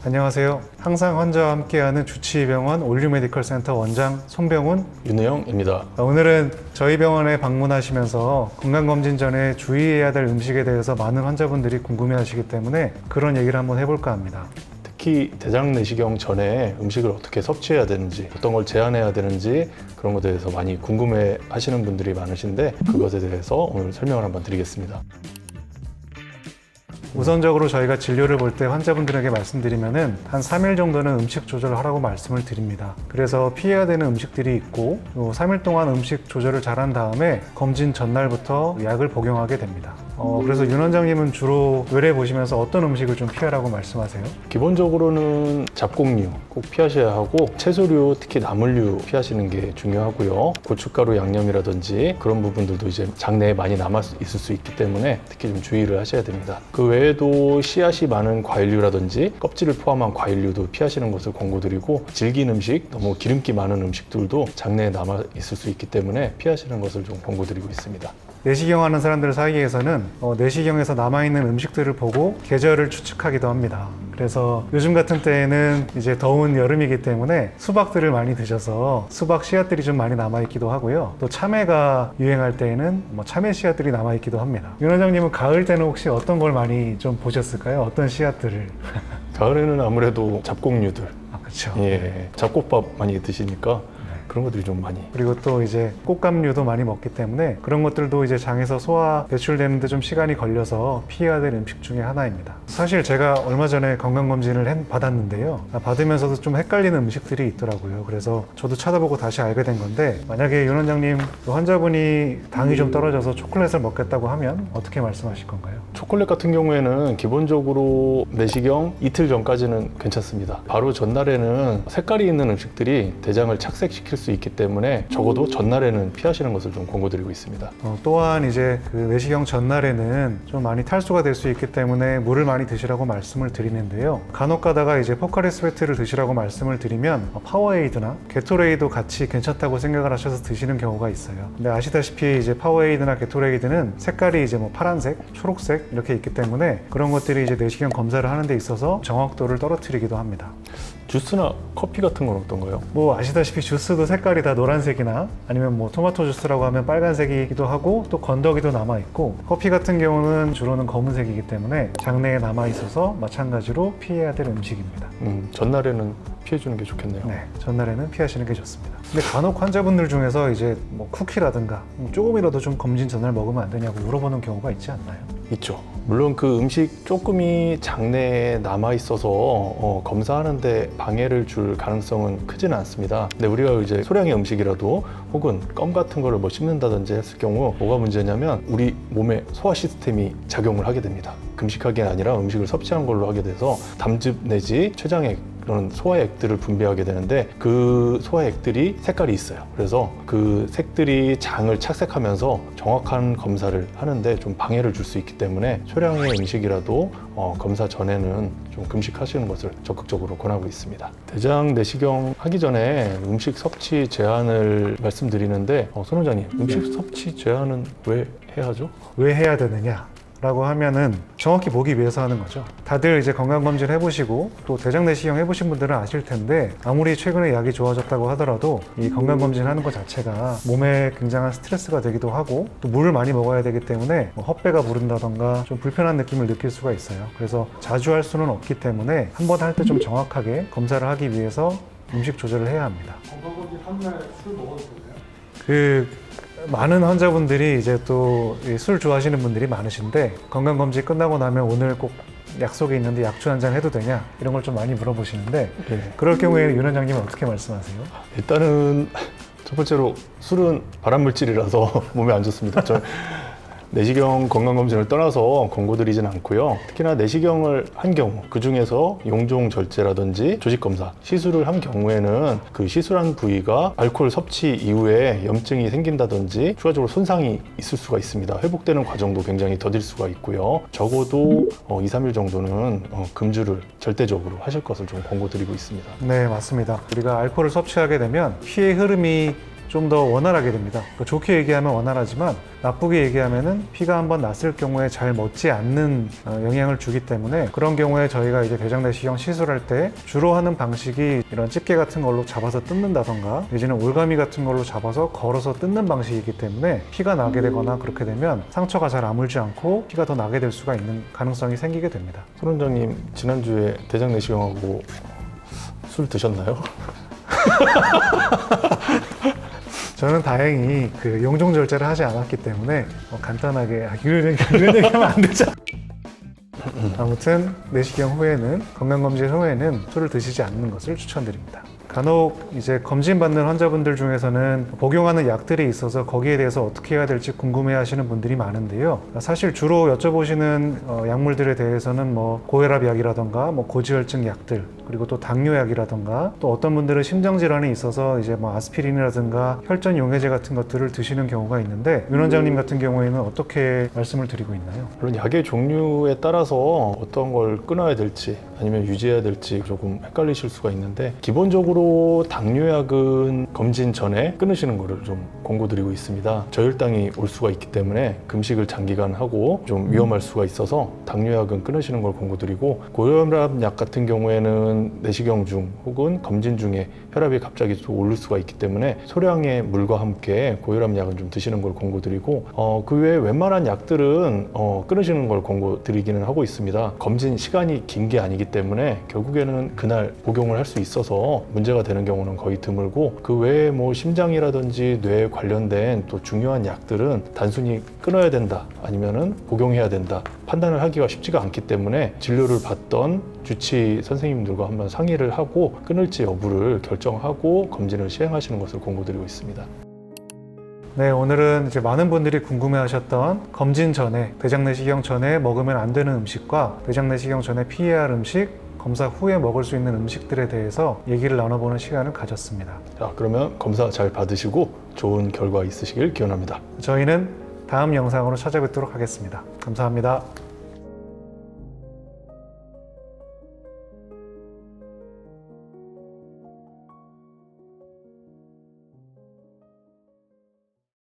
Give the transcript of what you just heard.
안녕하세요. 항상 환자와 함께하는 주치의병원 올류메디컬센터 원장 손병훈, 윤혜영입니다. 오늘은 저희 병원에 방문하시면서 건강검진 전에 주의해야 될 음식에 대해서 많은 환자분들이 궁금해하시기 때문에 그런 얘기를 한번 해볼까 합니다. 특히 대장 내시경 전에 음식을 어떻게 섭취해야 되는지, 어떤 걸 제한해야 되는지 그런 것에 대해서 많이 궁금해 하시는 분들이 많으신데 그것에 대해서 오늘 설명을 한번 드리겠습니다. 우선적으로 저희가 진료를 볼 때 환자분들에게 말씀드리면은 한 3일 정도는 음식 조절을 하라고 말씀을 드립니다. 그래서 피해야 되는 음식들이 있고 3일 동안 음식 조절을 잘한 다음에 검진 전날부터 약을 복용하게 됩니다. 그래서 윤 원장님은 주로 의뢰 보시면서 어떤 음식을 좀 피하라고 말씀하세요? 기본적으로는 잡곡류 꼭 피하셔야 하고 채소류, 특히 나물류 피하시는 게 중요하고요. 고춧가루 양념이라든지 그런 부분들도 이제 장내에 많이 남아 있을 수 있기 때문에 특히 좀 주의를 하셔야 됩니다. 그 외에도 씨앗이 많은 과일류라든지 껍질을 포함한 과일류도 피하시는 것을 권고드리고, 질긴 음식, 너무 기름기 많은 음식들도 장내에 남아 있을 수 있기 때문에 피하시는 것을 좀 권고드리고 있습니다. 내시경 하는 사람들 사이에서는 내시경에서 남아있는 음식들을 보고 계절을 추측하기도 합니다. 그래서 요즘 같은 때에는 이제 더운 여름이기 때문에 수박들을 많이 드셔서 수박 씨앗들이 좀 많이 남아있기도 하고요. 또 참외가 유행할 때에는 참외 씨앗들이 남아있기도 합니다. 윤 원장님은 가을 때는 혹시 어떤 걸 많이 좀 보셨을까요? 어떤 씨앗들을? 가을에는 아무래도 잡곡류들, 그렇죠. 예, 잡곡밥 많이 드시니까 그런 것들이 좀 많이. 그리고 또 이제 꽃감류도 많이 먹기 때문에 그런 것들도 이제 장에서 소화 배출되는데 좀 시간이 걸려서 피해야 될 음식 중에 하나입니다. 사실 제가 얼마 전에 건강검진을 받았는데요. 받으면서도 좀 헷갈리는 음식들이 있더라고요. 그래서 저도 찾아보고 다시 알게 된 건데, 만약에 윤 원장님 환자분이 당이 좀 떨어져서 초콜릿을 먹겠다고 하면 어떻게 말씀하실 건가요? 초콜릿 같은 경우에는 기본적으로 내시경 이틀 전까지는 괜찮습니다. 바로 전날에는 색깔이 있는 음식들이 대장을 착색시킬 수 있기 때문에 적어도 전날에는 피하시는 것을 좀 권고드리고 있습니다. 또한 이제 그 내시경 전날에는 좀 많이 탈수가 될 수 있기 때문에 물을 많이 드시라고 말씀을 드리는데요. 간혹 가다가 이제 포카리 스웨트를 드시라고 말씀을 드리면 파워에이드나 게토레이도 같이 괜찮다고 생각을 하셔서 드시는 경우가 있어요. 근데 아시다시피 이제 파워에이드나 게토레이드는 색깔이 이제 파란색, 초록색 이렇게 있기 때문에 그런 것들이 이제 내시경 검사를 하는 데 있어서 정확도를 떨어뜨리기도 합니다. 주스나 커피 같은 건 어떤가요? 아시다시피 주스도 색깔이 다 노란색이나 아니면 토마토 주스라고 하면 빨간색이기도 하고 또 건더기도 남아있고, 커피 같은 경우는 주로는 검은색이기 때문에 장내에 남아있어서 마찬가지로 피해야 될 음식입니다. 전날에는 피해주는 게 좋겠네요. 네, 전날에는 피하시는 게 좋습니다. 근데 간혹 환자분들 중에서 이제 쿠키라든가 조금이라도 좀 검진 전날 먹으면 안 되냐고 물어보는 경우가 있지 않나요? 있죠. 물론 그 음식 조금이 장내에 남아 있어서 검사하는데 방해를 줄 가능성은 크지는 않습니다. 근데 우리가 이제 소량의 음식이라도 혹은 껌 같은 거를 씹는다든지 했을 경우 뭐가 문제냐면 우리 몸의 소화 시스템이 작용을 하게 됩니다. 금식하기 아니라 음식을 섭취한 걸로 하게 돼서 담즙 내지 췌장액, 그런 소화액들을 분비하게 되는데 그 소화액들이 색깔이 있어요. 그래서 그 색들이 장을 착색하면서 정확한 검사를 하는데 좀 방해를 줄 수 있기 때문에 소량의 음식이라도 검사 전에는 좀 금식하시는 것을 적극적으로 권하고 있습니다. 대장 내시경 하기 전에 음식 섭취 제한을 말씀드리는데 손 원장님, 음식 섭취 제한은 왜 해야 하죠? 왜 해야 되느냐? 라고 하면은 정확히 보기 위해서 하는 거죠. 다들 이제 건강검진 해보시고 또 대장 내시경 해보신 분들은 아실 텐데, 아무리 최근에 약이 좋아졌다고 하더라도 이 건강검진 하는 것 자체가 몸에 굉장한 스트레스가 되기도 하고 또 물을 많이 먹어야 되기 때문에 헛배가 부른다던가 좀 불편한 느낌을 느낄 수가 있어요. 그래서 자주 할 수는 없기 때문에 한 번 할 때 좀 정확하게 검사를 하기 위해서 음식 조절을 해야 합니다. 건강검진 한날 술 먹어도 되나요? 많은 환자분들이 이제 또 술 좋아하시는 분들이 많으신데, 건강검진 끝나고 나면 오늘 꼭 약속이 있는데 약주 한잔 해도 되냐 이런 걸 좀 많이 물어보시는데, 그럴 경우에는 윤 원장님은 어떻게 말씀하세요? 일단은 첫 번째로 술은 발암물질이라서 몸에 안 좋습니다. 내시경 건강검진을 떠나서 권고드리진 않고요. 특히나 내시경을 한 경우, 그 중에서 용종 절제라든지 조직검사, 시술을 한 경우에는 그 시술한 부위가 알코올 섭취 이후에 염증이 생긴다든지 추가적으로 손상이 있을 수가 있습니다. 회복되는 과정도 굉장히 더딜 수가 있고요. 적어도 2, 3일 정도는 금주를 절대적으로 하실 것을 좀 권고드리고 있습니다. 네, 맞습니다. 우리가 알코올을 섭취하게 되면 피의 흐름이 좀 더 원활하게 됩니다. 좋게 얘기하면 원활하지만 나쁘게 얘기하면은 피가 한번 났을 경우에 잘 멎지 않는 영향을 주기 때문에 그런 경우에 저희가 이제 대장내시경 시술할 때 주로 하는 방식이 이런 집게 같은 걸로 잡아서 뜯는다던가 내지는 올가미 같은 걸로 잡아서 걸어서 뜯는 방식이기 때문에 피가 나게 되거나 그렇게 되면 상처가 잘 아물지 않고 피가 더 나게 될 수가 있는 가능성이 생기게 됩니다. 손 원장님 지난주에 대장내시경하고 술 드셨나요? 저는 다행히 그 용종절제를 하지 않았기 때문에 간단하게 이런 얘기하면 안 되죠. 아무튼 내시경 후에는 건강검진 후에는 술을 드시지 않는 것을 추천드립니다. 간혹 이제 검진받는 환자분들 중에서는 복용하는 약들이 있어서 거기에 대해서 어떻게 해야 될지 궁금해하시는 분들이 많은데요. 사실 주로 여쭤보시는 약물들에 대해서는 뭐 고혈압약이라던가 뭐 고지혈증 약들 그리고 또 당뇨약이라던가 또 어떤 분들은 심장질환이 있어서 이제 뭐 아스피린이라든가 혈전 용해제 같은 것들을 드시는 경우가 있는데 윤 원장님 같은 경우에는 어떻게 말씀을 드리고 있나요? 물론 약의 종류에 따라서 어떤 걸 끊어야 될지 아니면 유지해야 될지 조금 헷갈리실 수가 있는데 기본적으로 당뇨약은 검진 전에 끊으시는 것을 좀 권고드리고 있습니다. 저혈당이 올 수가 있기 때문에 금식을 장기간 하고 좀 위험할 수가 있어서 당뇨약은 끊으시는 걸 권고드리고 고혈압약 같은 경우에는 내시경 중 혹은 검진 중에 혈압이 갑자기 또 오를 수가 있기 때문에 소량의 물과 함께 고혈압약은 좀 드시는 걸 권고드리고 그 외에 웬만한 약들은 끊으시는 걸 권고드리기는 하고 있습니다. 검진 시간이 긴 게 아니기 때문에 결국에는 그날 복용을 할 수 있어서 문제가 되는 경우는 거의 드물고 그 외에 뭐 심장이라든지 뇌에 관련된 또 중요한 약들은 단순히 끊어야 된다 아니면은 복용해야 된다 판단을 하기가 쉽지가 않기 때문에 진료를 받던 주치 선생님들과 한번 상의를 하고 끊을지 여부를 결정하고 검진을 시행하시는 것을 권고드리고 있습니다. 네, 오늘은 이제 많은 분들이 궁금해하셨던 검진 전에, 대장내시경 전에 먹으면 안 되는 음식과 대장내시경 전에 피해야 할 음식, 검사 후에 먹을 수 있는 음식들에 대해서 얘기를 나눠보는 시간을 가졌습니다. 자, 그러면 검사 잘 받으시고 좋은 결과 있으시길 기원합니다. 저희는 다음 영상으로 찾아뵙도록 하겠습니다. 감사합니다.